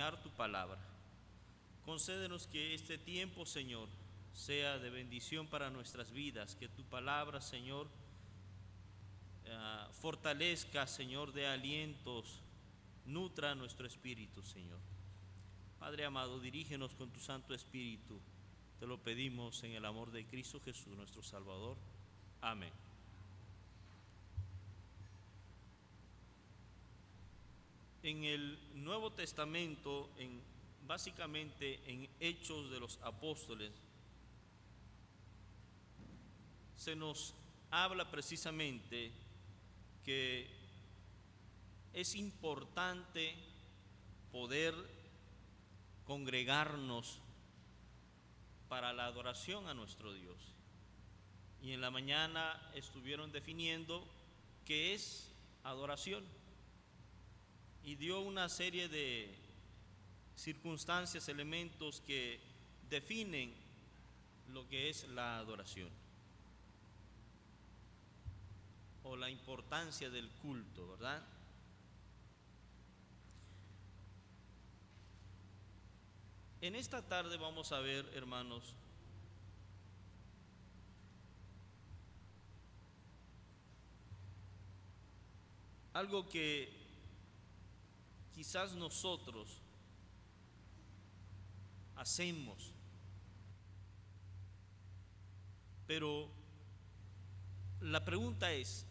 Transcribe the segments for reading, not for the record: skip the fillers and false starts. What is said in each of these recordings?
examinar tu palabra. Concédenos que este tiempo, Señor, sea de bendición para nuestras vidas, que tu palabra, Señor, fortalezca, Señor, de alientos, nutra nuestro espíritu, Señor. Padre amado, dirígenos con tu Santo Espíritu. Te lo pedimos en el amor de Cristo Jesús, nuestro Salvador. Amén. En el Nuevo Testamento, básicamente en Hechos de los Apóstoles, se nos habla precisamente que es importante poder congregarnos para la adoración a nuestro Dios. Y en la mañana estuvieron definiendo qué es adoración y dio una serie de circunstancias, elementos que definen lo que es la adoración o la importancia del culto, ¿verdad? En esta tarde vamos a ver, hermanos, algo que quizás nosotros hacemos, pero la pregunta es,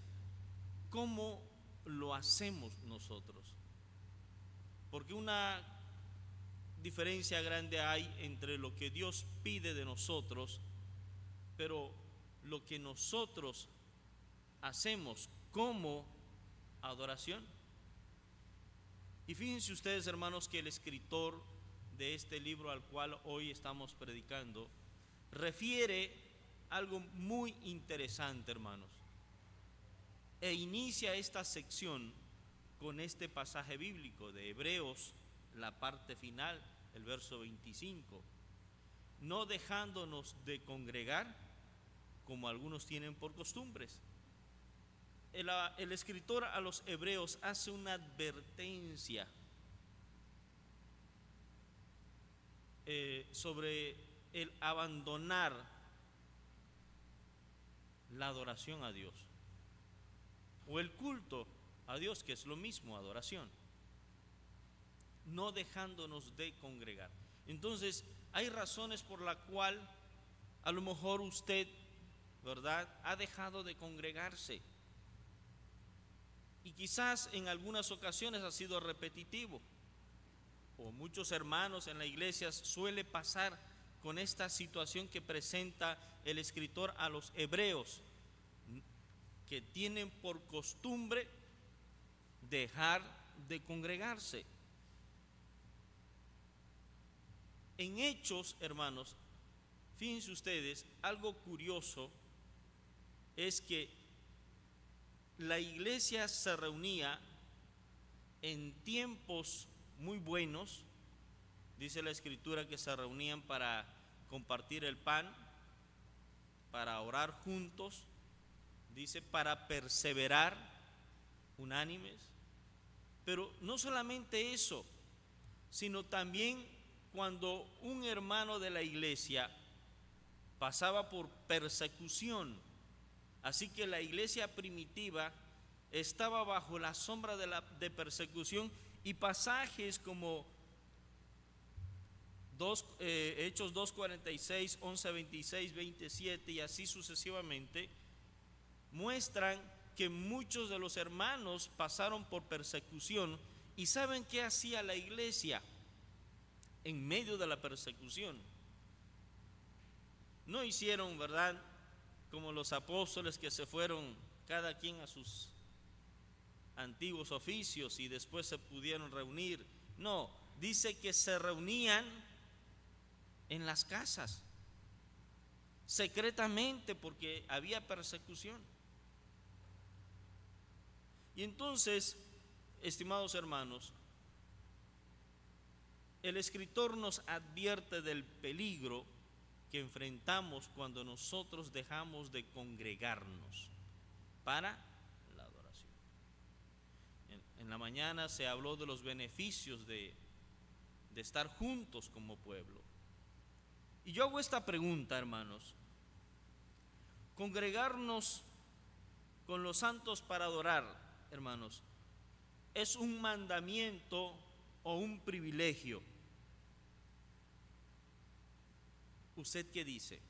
¿cómo lo hacemos nosotros? Porque una diferencia grande hay entre lo que Dios pide de nosotros, pero lo que nosotros hacemos como adoración. Y fíjense ustedes, hermanos, que el escritor de este libro al cual hoy estamos predicando refiere algo muy interesante, hermanos, e inicia esta sección con este pasaje bíblico de Hebreos, la parte final, el verso 25: no dejándonos de congregar como algunos tienen por costumbres. El escritor a los hebreos hace una advertencia sobre el abandonar la adoración a Dios o el culto a Dios, que es lo mismo, adoración, no dejándonos de congregar. Entonces hay razones por la cual a lo mejor usted, ¿verdad?, ha dejado de congregarse, y quizás en algunas ocasiones ha sido repetitivo, o muchos hermanos en la iglesia suele pasar con esta situación que presenta el escritor a los hebreos, que tienen por costumbre dejar de congregarse. En Hechos, hermanos, fíjense ustedes, algo curioso es que la iglesia se reunía en tiempos muy buenos. Dice la escritura que se reunían para compartir el pan, para orar juntos, dice, para perseverar unánimes. Pero no solamente eso, sino también cuando un hermano de la iglesia pasaba por persecución. Así que la iglesia primitiva estaba bajo la sombra de persecución, y pasajes como Hechos 2:46, 11:26, 27 y así sucesivamente muestran que muchos de los hermanos pasaron por persecución. ¿Y saben qué hacía la iglesia en medio de la persecución? No hicieron, ¿verdad?, como los apóstoles, que se fueron cada quien a sus antiguos oficios y después se pudieron reunir. No, dice que se reunían en las casas, secretamente, porque había persecución. Y entonces, estimados hermanos, el escritor nos advierte del peligro que enfrentamos cuando nosotros dejamos de congregarnos para la adoración. En la mañana se habló de los beneficios de estar juntos como pueblo. Y yo hago esta pregunta, hermanos: congregarnos con los santos para adorar, hermanos, ¿es un mandamiento o un privilegio? ¿Usted qué dice?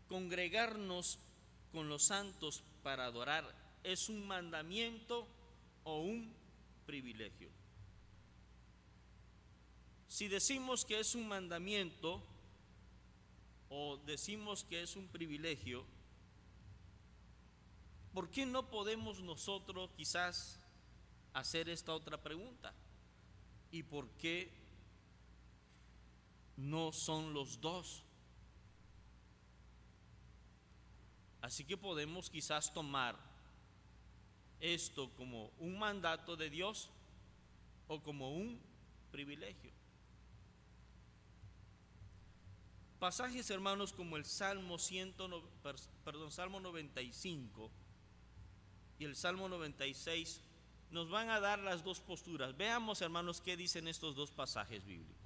¿Congregarnos con los santos para adorar es un mandamiento o un privilegio? Si decimos que es un mandamiento o decimos que es un privilegio, ¿por qué no podemos nosotros quizás hacer esta otra pregunta? ¿Y por qué no son los dos? Así que podemos quizás tomar esto como un mandato de Dios o como un privilegio. Pasajes, hermanos, como el Salmo 95 y el Salmo 96 nos van a dar las dos posturas. Veamos, hermanos, qué dicen estos dos pasajes bíblicos.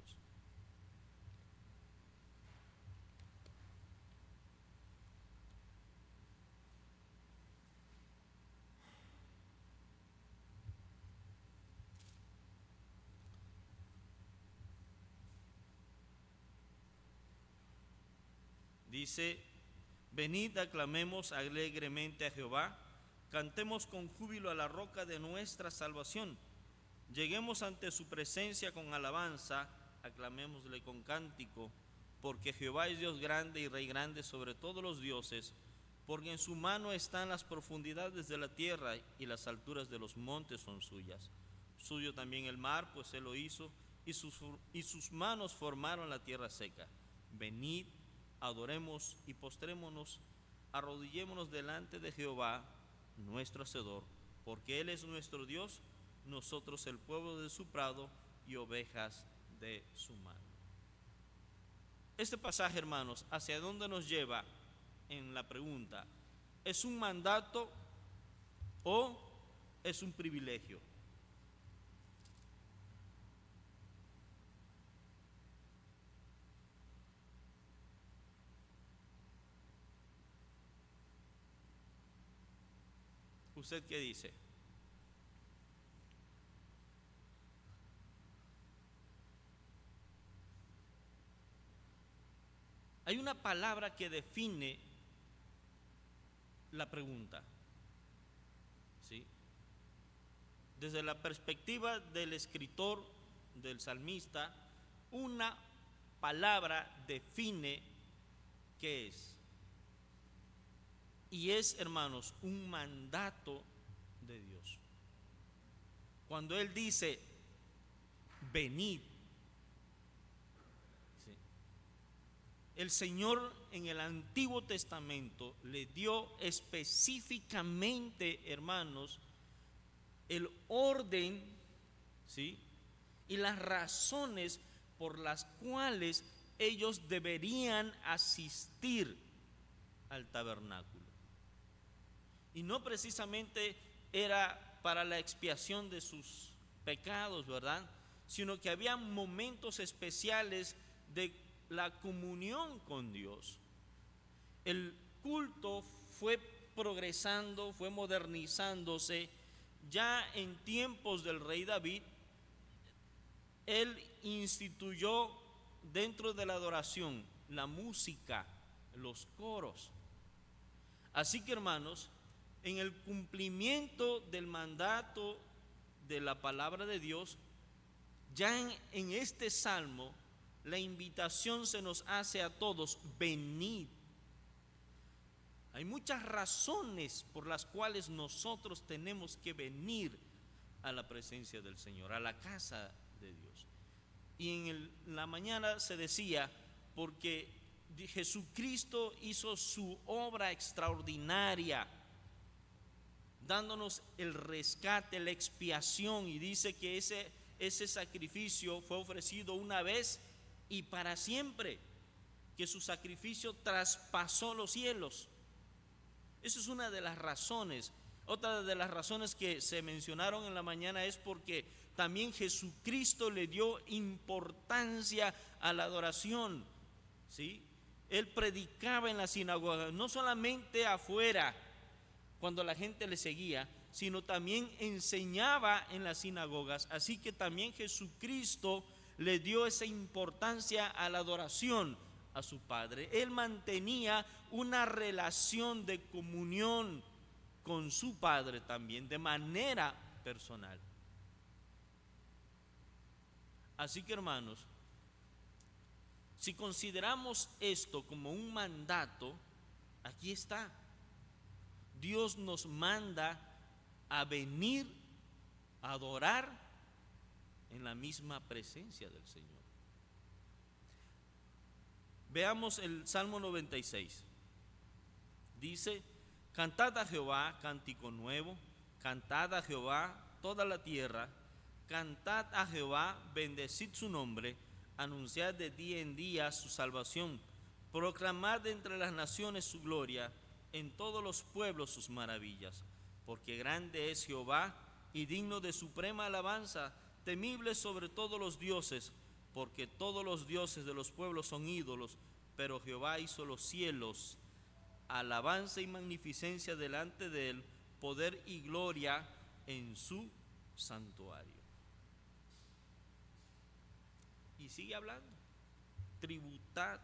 Dice: venid, aclamemos alegremente a Jehová, cantemos con júbilo a la roca de nuestra salvación. Lleguemos ante su presencia con alabanza, aclamémosle con cántico, porque Jehová es Dios grande y Rey grande sobre todos los dioses, porque en su mano están las profundidades de la tierra y las alturas de los montes son suyas. Suyo también el mar, pues él lo hizo, y sus manos formaron la tierra seca. Venid, adoremos y postrémonos, arrodillémonos delante de Jehová, nuestro Hacedor, porque él es nuestro Dios, nosotros el pueblo de su prado y ovejas de su mano. Este pasaje, hermanos, ¿hacia dónde nos lleva en la pregunta? ¿Es un mandato o es un privilegio? ¿Usted qué dice? Hay una palabra que define la pregunta, ¿sí? Desde la perspectiva del escritor, del salmista, una palabra define qué es. Y es, hermanos, un mandato de Dios. Cuando Él dice, venid, ¿sí? El Señor en el Antiguo Testamento le dio específicamente, hermanos, el orden, ¿sí?, y las razones por las cuales ellos deberían asistir al tabernáculo. Y no precisamente era para la expiación de sus pecados, ¿verdad?, sino que había momentos especiales de la comunión con Dios. El culto fue progresando, fue modernizándose. Ya en tiempos del rey David, él instituyó dentro de la adoración la música, los coros. Así que, hermanos, en el cumplimiento del mandato de la palabra de Dios, ya en este salmo, la invitación se nos hace a todos: venid. Hay muchas razones por las cuales nosotros tenemos que venir a la presencia del Señor, a la casa de Dios. Y en la mañana se decía, porque Jesucristo hizo su obra extraordinaria, dándonos el rescate, la expiación, y dice que ese sacrificio fue ofrecido una vez y para siempre, que su sacrificio traspasó los cielos. Esa es una de las razones. Otra de las razones que se mencionaron en la mañana es porque también Jesucristo le dio importancia a la adoración, ¿sí? Él predicaba en la sinagoga, no solamente afuera, cuando la gente le seguía, sino también enseñaba en las sinagogas. Así que también Jesucristo le dio esa importancia a la adoración a su Padre. Él mantenía una relación de comunión con su Padre también, de manera personal. Así que, hermanos, si consideramos esto como un mandato, aquí está. Dios nos manda a venir a adorar en la misma presencia del Señor. Veamos el Salmo 96. Dice: cantad a Jehová cántico nuevo, cantad a Jehová toda la tierra, cantad a Jehová, bendecid su nombre, anunciad de día en día su salvación, proclamad entre las naciones su gloria, en todos los pueblos sus maravillas. Porque grande es Jehová y digno de suprema alabanza, temible sobre todos los dioses, porque todos los dioses de los pueblos son ídolos, pero Jehová hizo los cielos. Alabanza y magnificencia delante de él, poder y gloria en su santuario. Y sigue hablando: tributad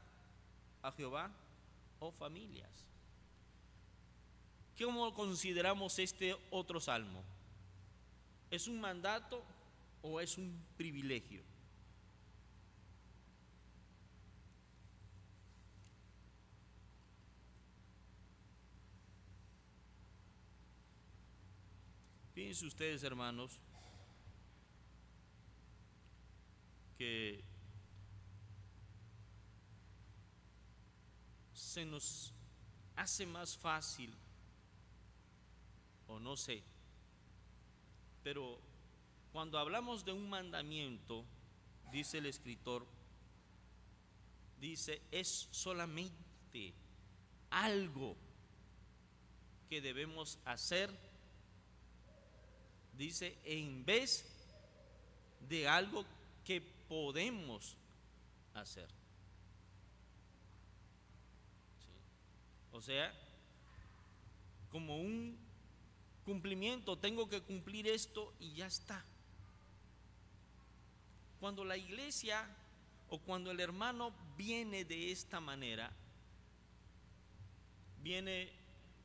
a Jehová, oh familias. ¿Cómo consideramos este otro salmo? ¿Es un mandato o es un privilegio? Fíjense ustedes, hermanos, que se nos hace más fácil, o no sé, pero cuando hablamos de un mandamiento, dice el escritor, dice, es solamente algo que debemos hacer, dice, en vez de algo que podemos hacer. ¿Sí? O sea, como un cumplimiento, tengo que cumplir esto y ya está. Cuando la iglesia o cuando el hermano viene de esta manera, viene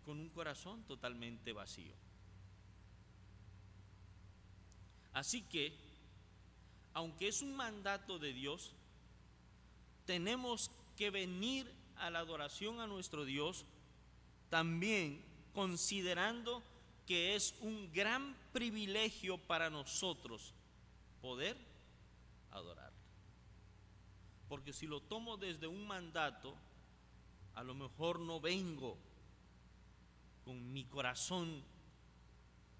con un corazón totalmente vacío. Así que, aunque es un mandato de Dios, tenemos que venir a la adoración a nuestro Dios, también considerando que es un gran privilegio para nosotros poder adorarle. Porque si lo tomo desde un mandato, a lo mejor no vengo con mi corazón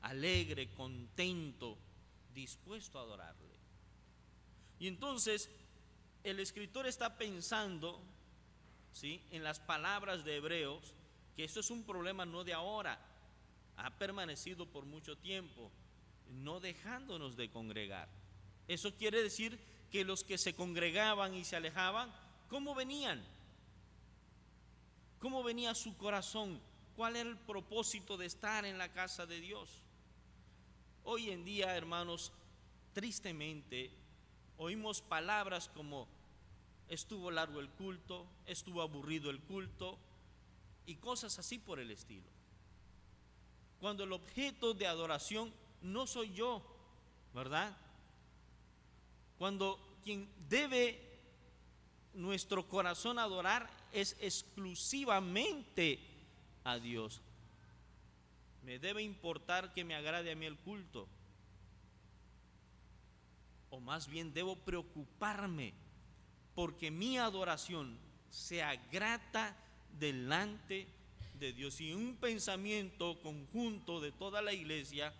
alegre, contento, dispuesto a adorarle. Y entonces el escritor está pensando, ¿sí?, en las palabras de Hebreos, que esto es un problema no de ahora, ha permanecido por mucho tiempo, no dejándonos de congregar. Eso quiere decir que los que se congregaban y se alejaban, ¿cómo venían? ¿Cómo venía su corazón? ¿Cuál era el propósito de estar en la casa de Dios? Hoy en día, hermanos, tristemente oímos palabras como estuvo largo el culto, estuvo aburrido el culto y cosas así por el estilo. Cuando el objeto de adoración no soy yo, ¿verdad? Cuando quien debe nuestro corazón adorar es exclusivamente a Dios. Me debe importar que me agrade a mí el culto, o más bien debo preocuparme porque mi adoración sea grata delante de Dios. Y un pensamiento conjunto de toda la iglesia,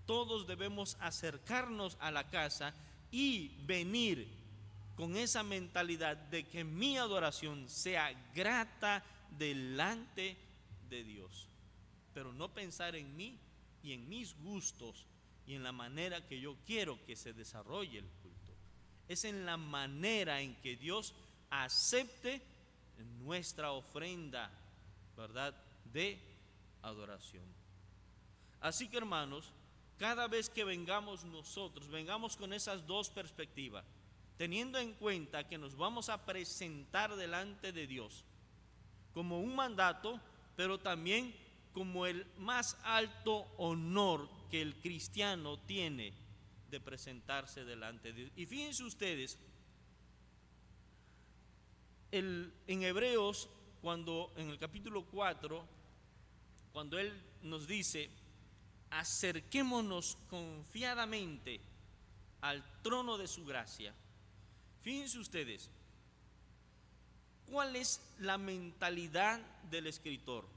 todos debemos acercarnos a la casa y venir con esa mentalidad de que mi adoración sea grata delante de Dios, pero no pensar en mí y en mis gustos y en la manera que yo quiero que se desarrolle el culto. Es en la manera en que Dios acepte nuestra ofrenda, ¿verdad?, de adoración. Así que, hermanos, cada vez que vengamos nosotros, vengamos con esas dos perspectivas, teniendo en cuenta que nos vamos a presentar delante de Dios como un mandato, pero también como el más alto honor que el cristiano tiene de presentarse delante de Dios. Y fíjense ustedes, en Hebreos, cuando en el capítulo 4, cuando él nos dice: acerquémonos confiadamente al trono de su gracia. Fíjense ustedes, ¿cuál es la mentalidad del escritor?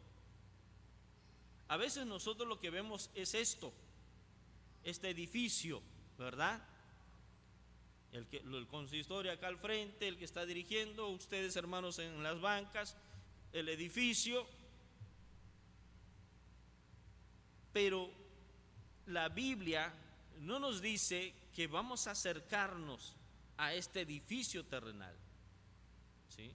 A veces nosotros lo que vemos es este edificio, ¿verdad? El consistorio acá al frente, el que está dirigiendo, ustedes hermanos en las bancas, el edificio. Pero la Biblia no nos dice que vamos a acercarnos a este edificio terrenal, ¿sí?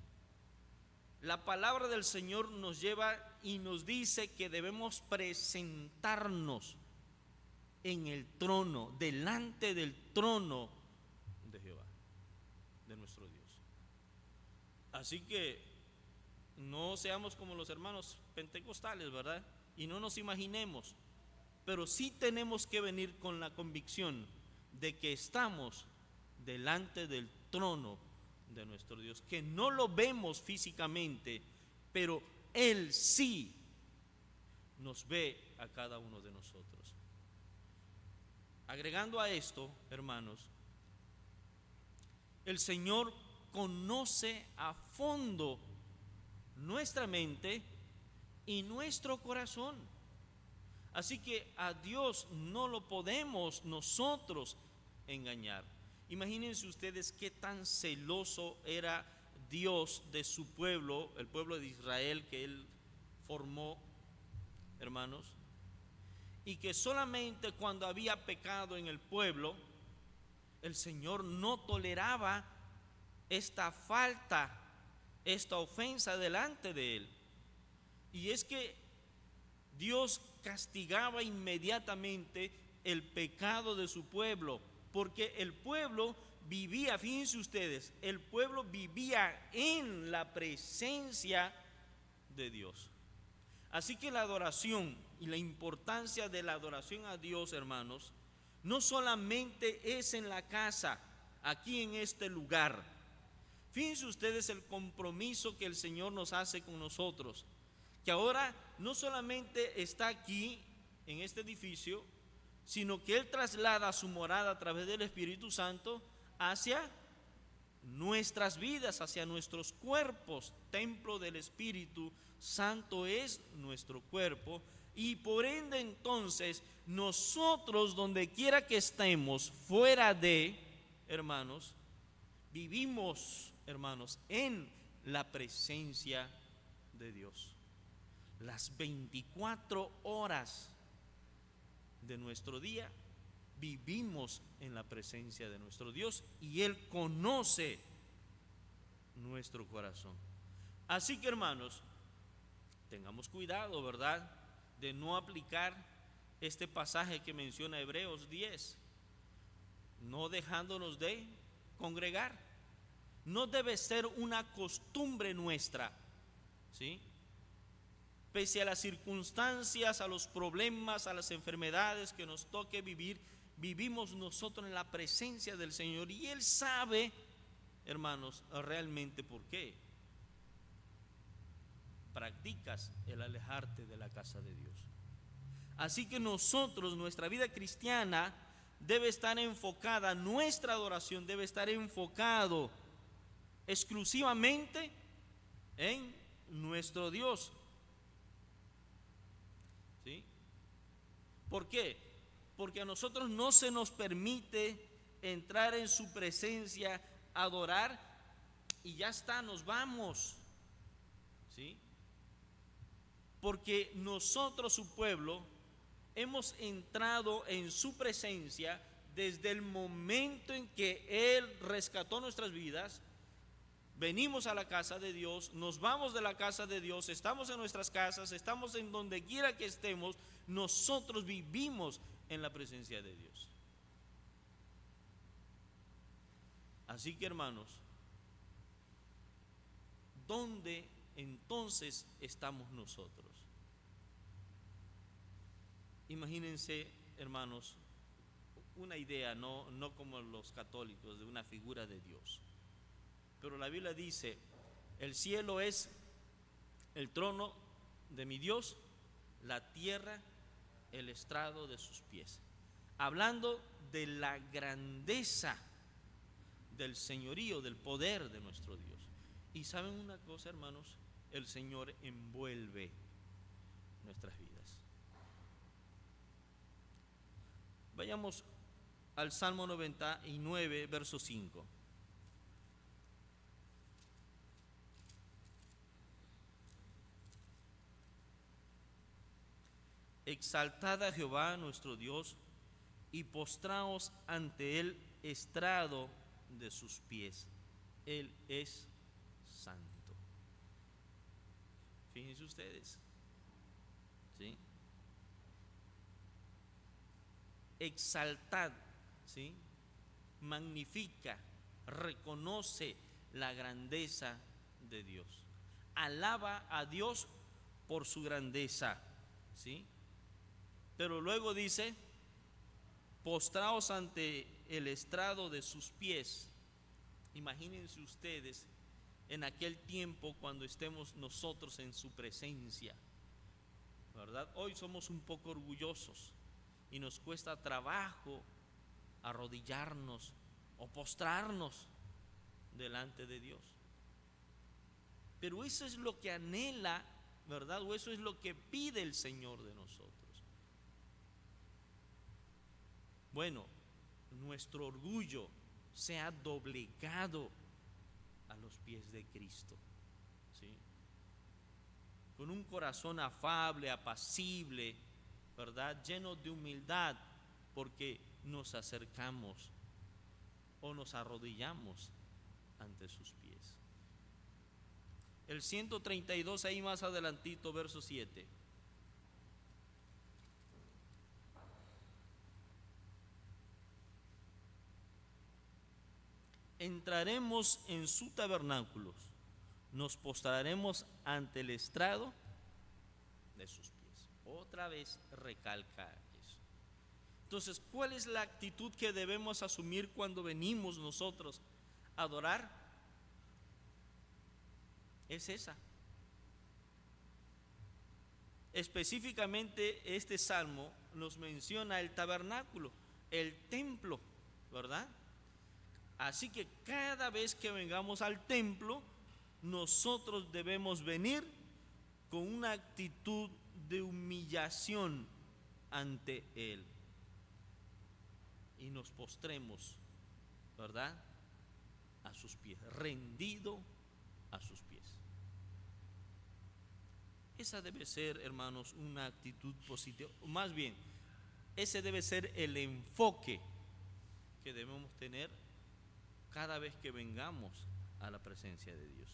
La palabra del Señor nos lleva y nos dice que debemos presentarnos en el trono, delante del trono de Jehová, de nuestro Dios. Así que no seamos como los hermanos pentecostales, ¿verdad? Y no nos imaginemos, pero sí tenemos que venir con la convicción de que estamos delante del trono de nuestro Dios, que no lo vemos físicamente, pero Él sí nos ve a cada uno de nosotros. Agregando a esto, hermanos, el Señor conoce a fondo nuestra mente y nuestro corazón. Así que a Dios no lo podemos nosotros engañar. Imagínense ustedes qué tan celoso era Dios de su pueblo, el pueblo de Israel que Él formó, hermanos, y que solamente cuando había pecado en el pueblo, el Señor no toleraba esta falta, esta ofensa delante de Él. Y es que Dios castigaba inmediatamente el pecado de su pueblo, porque el pueblo vivía, fíjense ustedes, el pueblo vivía en la presencia de Dios. Así que la adoración y la importancia de la adoración a Dios, hermanos, no solamente es en la casa, aquí en este lugar. Fíjense ustedes el compromiso que el Señor nos hace con nosotros, que ahora no solamente está aquí en este edificio, sino que Él traslada su morada a través del Espíritu Santo hacia nuestras vidas, hacia nuestros cuerpos. Templo del Espíritu Santo es nuestro cuerpo, y por ende entonces nosotros, donde quiera que estemos, fuera de, hermanos, vivimos, hermanos, en la presencia de Dios. Las 24 horas de nuestro día vivimos en la presencia de nuestro Dios, y Él conoce nuestro corazón. Así que, hermanos, tengamos cuidado, ¿verdad?, de no aplicar este pasaje que menciona Hebreos 10, no dejándonos de congregar. No debe ser una costumbre nuestra, ¿sí? Pese a las circunstancias, a los problemas, a las enfermedades que nos toque vivir, vivimos nosotros en la presencia del Señor, y Él sabe, hermanos, realmente por qué practicas el alejarte de la casa de Dios. Así que nosotros, nuestra vida cristiana debe estar enfocada, nuestra adoración debe estar enfocado exclusivamente en nuestro Dios. ¿Sí? ¿Por qué? Porque a nosotros no se nos permite entrar en su presencia, adorar y ya está, nos vamos. ¿Sí? Porque nosotros, su pueblo, hemos entrado en su presencia desde el momento en que Él rescató nuestras vidas. Venimos a la casa de Dios, nos vamos de la casa de Dios, estamos en nuestras casas, estamos en donde quiera que estemos, nosotros vivimos en la presencia de Dios. Así que, hermanos, ¿dónde entonces estamos nosotros? Imagínense, hermanos, una idea, no como los católicos, de una figura de Dios. Pero la Biblia dice: el cielo es el trono de mi Dios, la tierra el estrado de sus pies. Hablando de la grandeza del señorío, del poder de nuestro Dios. Y saben una cosa, hermanos, el Señor envuelve nuestras vidas. Vayamos al Salmo 99, verso 5. Exaltad a Jehová nuestro Dios y postraos ante el estrado de sus pies. Él es santo. Fíjense ustedes, ¿sí? Exaltad, ¿sí? Magnifica, reconoce la grandeza de Dios. Alaba a Dios por su grandeza, ¿sí? Pero luego dice: postraos ante el estrado de sus pies. Imagínense ustedes en aquel tiempo cuando estemos nosotros en su presencia, ¿verdad? Hoy somos un poco orgullosos y nos cuesta trabajo arrodillarnos o postrarnos delante de Dios. Pero eso es lo que anhela, ¿verdad? O eso es lo que pide el Señor de nosotros. Bueno, nuestro orgullo se ha doblegado a los pies de Cristo, ¿sí? Con un corazón afable, apacible, ¿verdad? Lleno de humildad, porque nos acercamos o nos arrodillamos ante sus pies. El 132, ahí más adelantito, verso 7. Entraremos en sus tabernáculos, nos postraremos ante el estrado de sus pies. Otra vez recalca eso. Entonces, ¿cuál es la actitud que debemos asumir cuando venimos nosotros a adorar? Es esa. Específicamente este salmo nos menciona el tabernáculo, el templo, ¿verdad? Así que cada vez que vengamos al templo, nosotros debemos venir con una actitud de humillación ante Él y nos postremos, ¿verdad?, a sus pies, rendido a sus pies. Esa debe ser, hermanos, una actitud positiva. Más bien, ese debe ser el enfoque que debemos tener cada vez que vengamos a la presencia de Dios.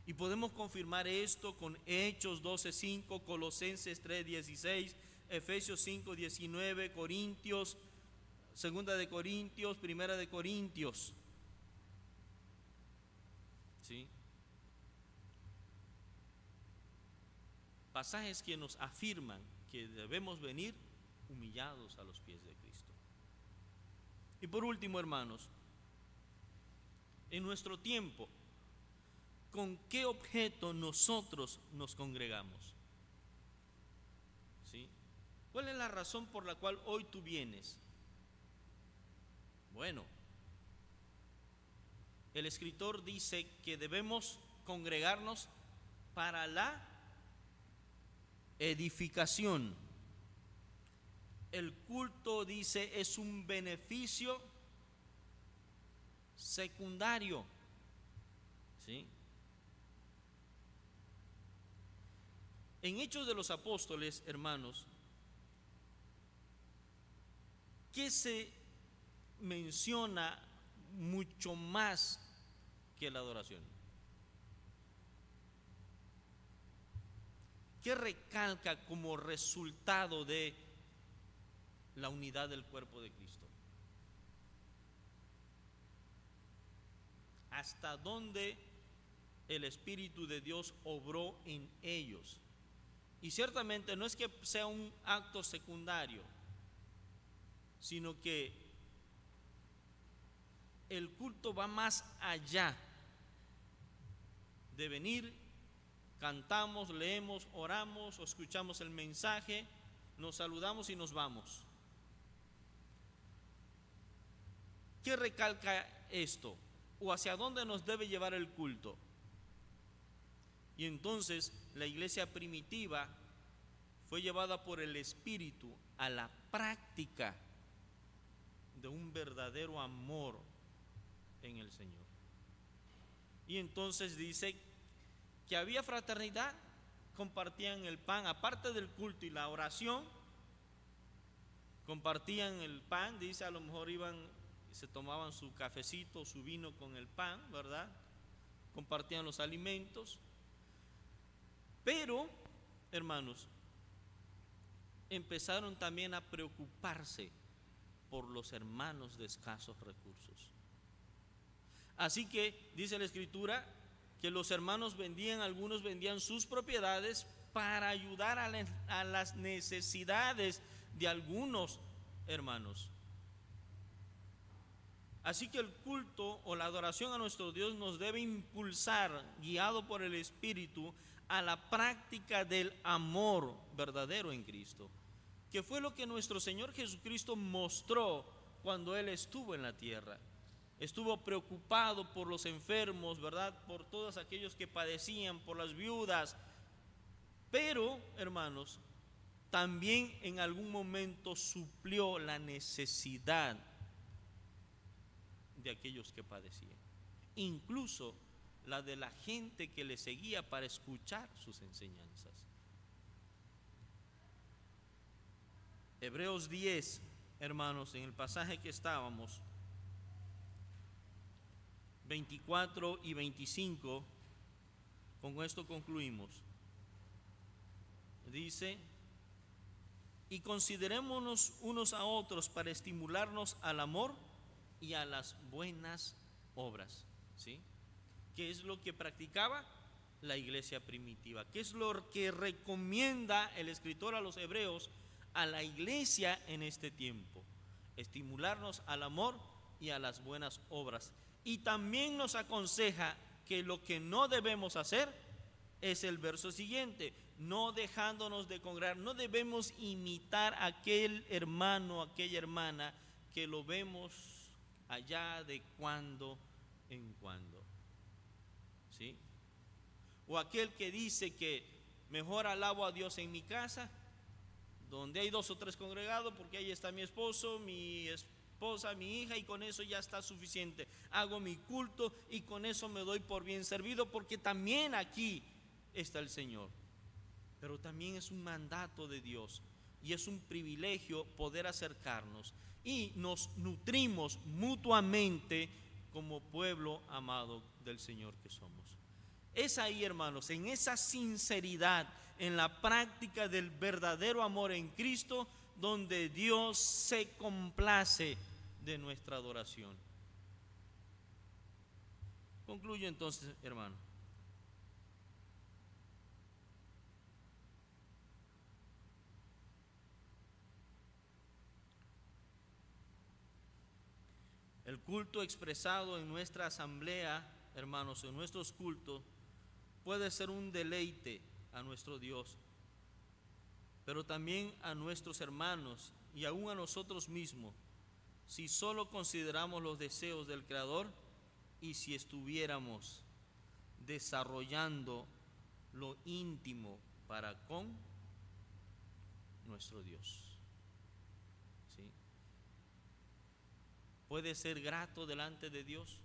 Y podemos confirmar esto con Hechos 12:5, Colosenses 3:16, Efesios 5:19, Corintios, Segunda de Corintios, Primera de Corintios. ¿Sí? Pasajes que nos afirman que debemos venir humillados a los pies de Cristo. Y por último, hermanos, en nuestro tiempo, ¿con qué objeto nosotros nos congregamos? ¿Sí? ¿Cuál es la razón por la cual hoy tú vienes? Bueno, el escritor dice que debemos congregarnos para la edificación. El culto, dice, es un beneficio secundario, ¿sí? En Hechos de los Apóstoles, hermanos, ¿qué se menciona mucho más que la adoración? ¿Qué recalca como resultado de la unidad del cuerpo de Cristo? ¿Hasta dónde el Espíritu de Dios obró en ellos? Y ciertamente no es que sea un acto secundario, sino que el culto va más allá de venir, cantamos, leemos, oramos, o escuchamos el mensaje, nos saludamos y nos vamos. ¿Qué recalca esto? ¿O hacia dónde nos debe llevar el culto? Y entonces la iglesia primitiva fue llevada por el Espíritu a la práctica de un verdadero amor en el Señor. Y entonces dice que había fraternidad, compartían el pan, aparte del culto y la oración, compartían el pan, dice, a lo mejor iban, se tomaban su cafecito, su vino con el pan, ¿verdad? Compartían los alimentos. Pero, hermanos, empezaron también a preocuparse por los hermanos de escasos recursos. Así que dice la Escritura que los hermanos algunos vendían sus propiedades para ayudar a las necesidades de algunos hermanos. Así que el culto o la adoración a nuestro Dios nos debe impulsar, guiado por el Espíritu, a la práctica del amor verdadero en Cristo, que fue lo que nuestro Señor Jesucristo mostró cuando Él estuvo en la tierra. Estuvo preocupado por los enfermos, ¿verdad? Por todos aquellos que padecían, por las viudas. Pero, hermanos, también en algún momento suplió la necesidad de aquellos que padecían, incluso la de la gente que le seguía para escuchar sus enseñanzas. Hebreos 10, hermanos, en el pasaje que estábamos, 24 y 25, con esto concluimos. Dice: y considerémonos unos a otros para estimularnos al amor y a las buenas obras. ¿Sí? ¿Qué es lo que practicaba la iglesia primitiva? ¿Qué es lo que recomienda el escritor a los hebreos a la iglesia en este tiempo? Estimularnos al amor y a las buenas obras. Y también nos aconseja que lo que no debemos hacer es el verso siguiente: no dejándonos de congregar. No debemos imitar a aquel hermano, aquella hermana que lo vemos allá de cuando en cuando, ¿sí? O aquel que dice que mejor alabo a Dios en mi casa, donde hay 2 o 3 congregados, porque ahí está mi esposo, mi esposa, mi hija, y con eso ya está suficiente. Hago mi culto y con eso me doy por bien servido, porque también aquí está el Señor. Pero también es un mandato de Dios y es un privilegio poder acercarnos, y nos nutrimos mutuamente como pueblo amado del Señor que somos. Es ahí, hermanos, en esa sinceridad, en la práctica del verdadero amor en Cristo, donde Dios se complace de nuestra adoración. Concluyo entonces, hermano. El culto expresado en nuestra asamblea, hermanos, en nuestros cultos, puede ser un deleite a nuestro Dios, pero también a nuestros hermanos y aún a nosotros mismos, si solo consideramos los deseos del Creador y si estuviéramos desarrollando lo íntimo para con nuestro Dios. ¿Sí? Puede ser grato delante de Dios,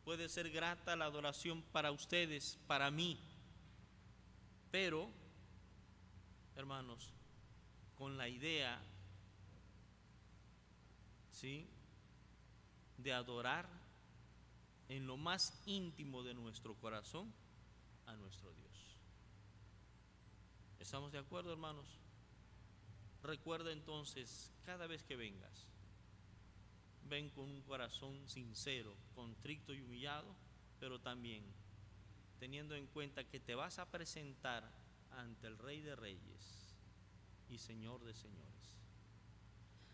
puede ser grata la adoración para ustedes, para mí, pero, hermanos, con la idea ¿sí?, de adorar en lo más íntimo de nuestro corazón a nuestro Dios. ¿Estamos de acuerdo, hermanos? Recuerda entonces, cada vez que vengas, ven con un corazón sincero, contrito y humillado, pero también teniendo en cuenta que te vas a presentar ante el Rey de Reyes y Señor de Señores,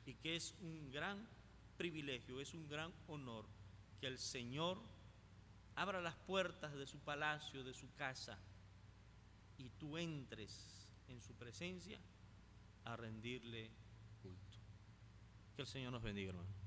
y que es un gran privilegio, es un gran honor que el Señor abra las puertas de su palacio, de su casa, y tú entres en su presencia a rendirle culto. Que el Señor nos bendiga, hermano.